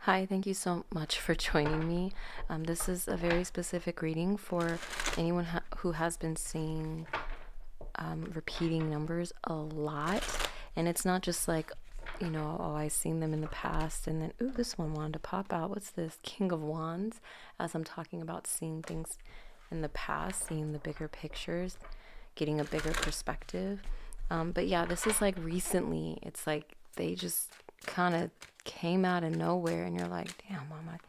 Hi, thank you so much for joining me. This is a very specific reading for anyone who has been seeing repeating numbers a lot. And it's not just like, oh, I've seen them in the past and then, ooh, this one wanted to pop out. What's this? King of Wands. As I'm talking about seeing things in the past, seeing the bigger pictures, getting a bigger perspective. But yeah, this is like recently. It's like they just kind of came out of nowhere and you're like, damn, I'm like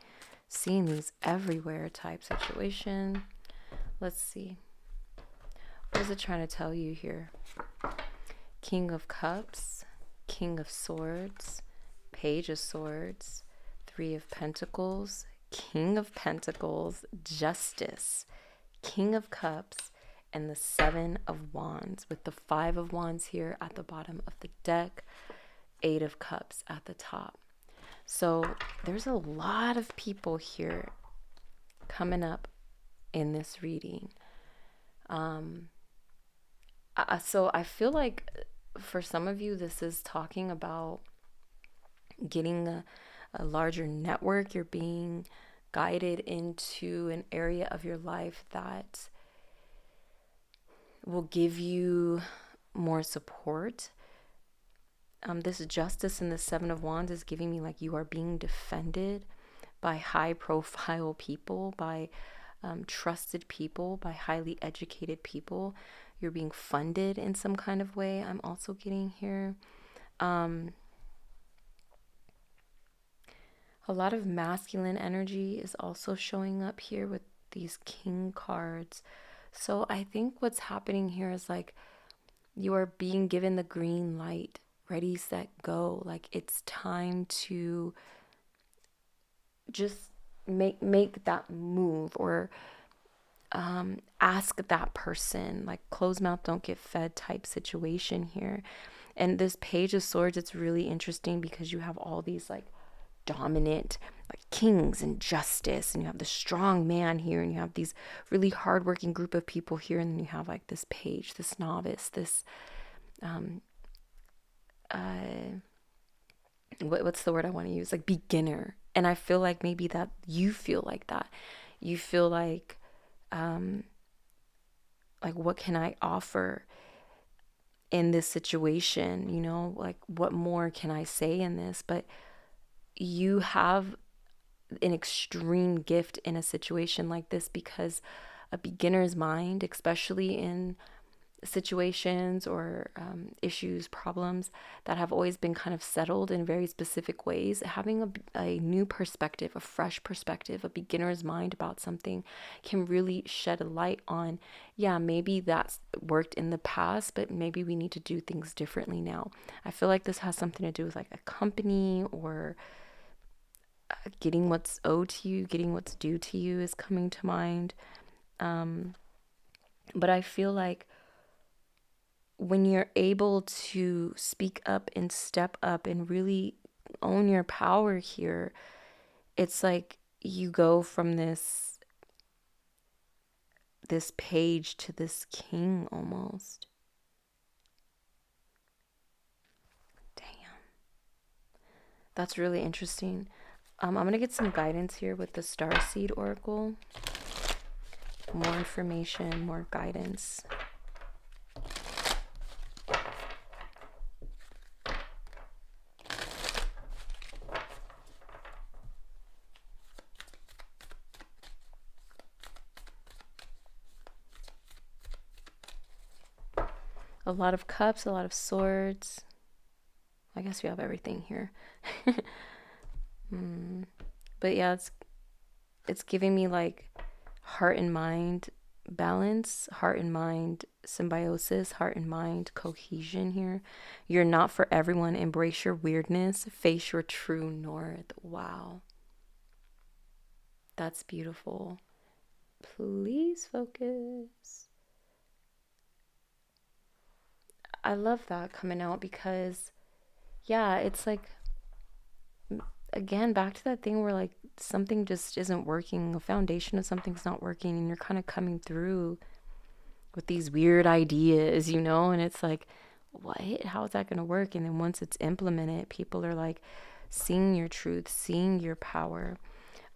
seeing these everywhere type situation. Let's see. What is it trying to tell you here? King of Cups, King of Swords, Page of Swords, Three of Pentacles, King of Pentacles, Justice, King of Cups, and the Seven of Wands, with the Five of Wands here at the bottom of the deck, Eight of Cups at the top. So there's a lot of people here coming up in this reading. So I feel like for some of you, this is talking about getting a larger network. You're being guided into an area of your life that will give you more support. This justice in the Seven of Wands is giving me like you are being defended by high profile people, by trusted people, by highly educated people. You're being funded in some kind of way. I'm also getting here. A lot of masculine energy is also showing up here with these king cards. So I think what's happening here is like you are being given the green light, ready, set, go. Like it's time to just make that move, or ask that person, like closed mouth don't get fed type situation here. And this Page of Swords, it's really interesting because you have all these like dominant like kings and justice, and you have the strong man here, and you have these really hardworking group of people here, and then you have like this page, this novice, this what's the word I want to use, like beginner. And I feel like maybe that you feel like that. You feel like what can I offer in this situation, like what more can I say in this? But you have an extreme gift in a situation like this, because a beginner's mind, especially in situations or issues, problems that have always been kind of settled in very specific ways, having a new perspective, a fresh perspective, a beginner's mind about something can really shed a light on, yeah, maybe that's worked in the past, but maybe we need to do things differently now. I feel like this has something to do with like a company, or getting what's owed to you, getting what's due to you is coming to mind. But I feel like when you're able to speak up and step up and really own your power here, it's like you go from this page to this king almost. Damn. That's really interesting. I'm going to get some guidance here with the Starseed Oracle. More information, more guidance. A lot of cups, a lot of swords. I guess we have everything here. But yeah, it's giving me like heart and mind balance, heart and mind symbiosis, heart and mind cohesion here. You're not for everyone. Embrace your weirdness. Face your true north. Wow. That's beautiful. Please focus. I love that coming out because, yeah, it's like, again, back to that thing where like something just isn't working, the foundation of something's not working, and you're kind of coming through with these weird ideas, and it's like, what? How is that going to work? And then once it's implemented, people are like seeing your truth, seeing your power.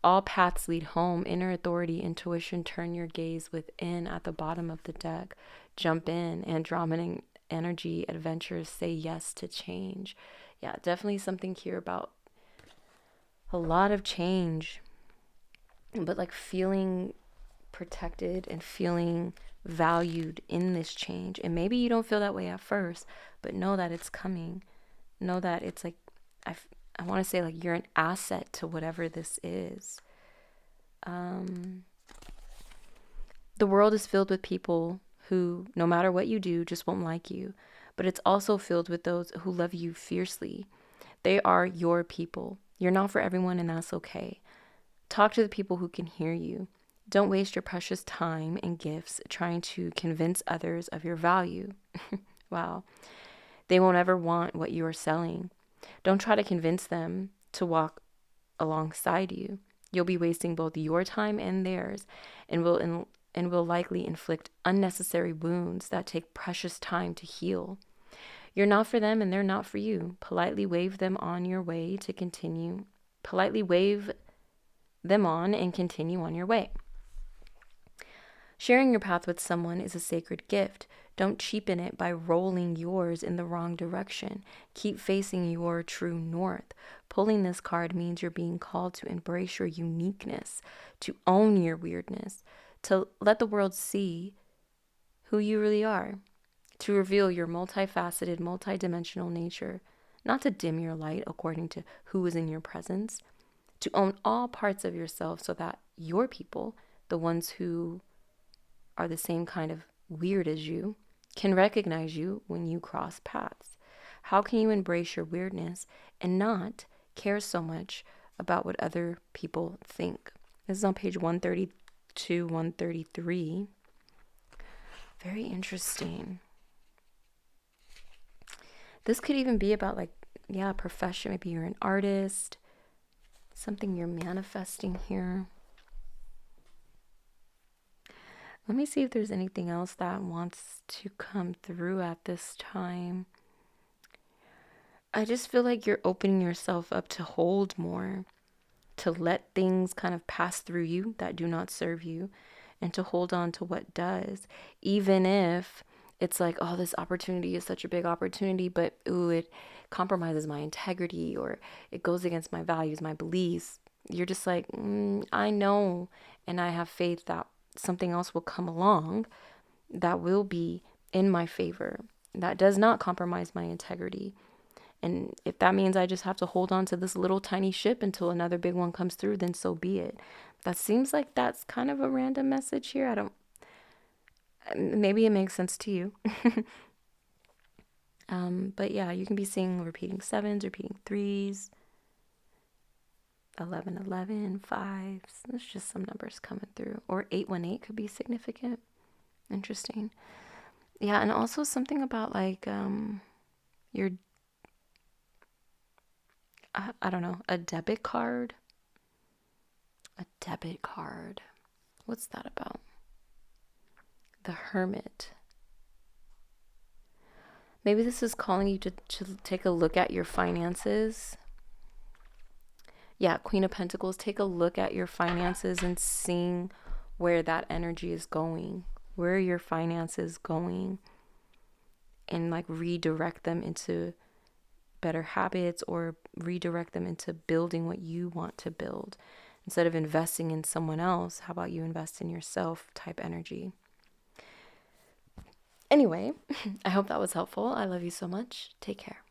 All paths lead home. Inner authority, intuition, turn your gaze within at the bottom of the deck. Jump in. Andromedan energy, adventures, say yes to change. Yeah, definitely something here about a lot of change, but like feeling protected and feeling valued in this change. And maybe you don't feel that way at first, but know that it's coming. Know that it's like, I want to say like you're an asset to whatever this is. The world is filled with people who, no matter what you do, just won't like you. But it's also filled with those who love you fiercely. They are your people. You're not for everyone, and that's okay. Talk to the people who can hear you. Don't waste your precious time and gifts trying to convince others of your value. Wow. They won't ever want what you are selling. Don't try to convince them to walk alongside you. You'll be wasting both your time and theirs, and will likely inflict unnecessary wounds that take precious time to heal. You're not for them and they're not for you. Politely wave them on your way to continue. Politely wave them on and continue on your way. Sharing your path with someone is a sacred gift. Don't cheapen it by rolling yours in the wrong direction. Keep facing your true north. Pulling this card means you're being called to embrace your uniqueness, to own your weirdness, to let the world see who you really are, to reveal your multifaceted, multidimensional nature, not to dim your light according to who is in your presence, to own all parts of yourself so that your people, the ones who are the same kind of weird as you, can recognize you when you cross paths. How can you embrace your weirdness and not care so much about what other people think? This is on page 132, 133. Very interesting. This could even be about like, yeah, profession. Maybe you're an artist, something you're manifesting here. Let me see if there's anything else that wants to come through at this time. I just feel like you're opening yourself up to hold more, to let things kind of pass through you that do not serve you, and to hold on to what does. Even if it's like, oh, this opportunity is such a big opportunity, but ooh, it compromises my integrity or it goes against my values, my beliefs. You're just like, I know, and I have faith that something else will come along that will be in my favor, that does not compromise my integrity. And if that means I just have to hold on to this little tiny ship until another big one comes through, then so be it. That seems like that's kind of a random message here. Maybe it makes sense to you. But yeah, you can be seeing repeating sevens, repeating threes, 11, 11, fives. There's just some numbers coming through. Or 818 could be significant. Interesting. Yeah, and also something about like your, I don't know, a debit card. A debit card. What's that about? The Hermit. Maybe this is calling you to take a look at your finances. Yeah, Queen of Pentacles, take a look at your finances and seeing where that energy is going. Where are your finances going? And like redirect them into better habits or redirect them into building what you want to build. Instead of investing in someone else, how about you invest in yourself type energy? Anyway, I hope that was helpful. I love you so much. Take care.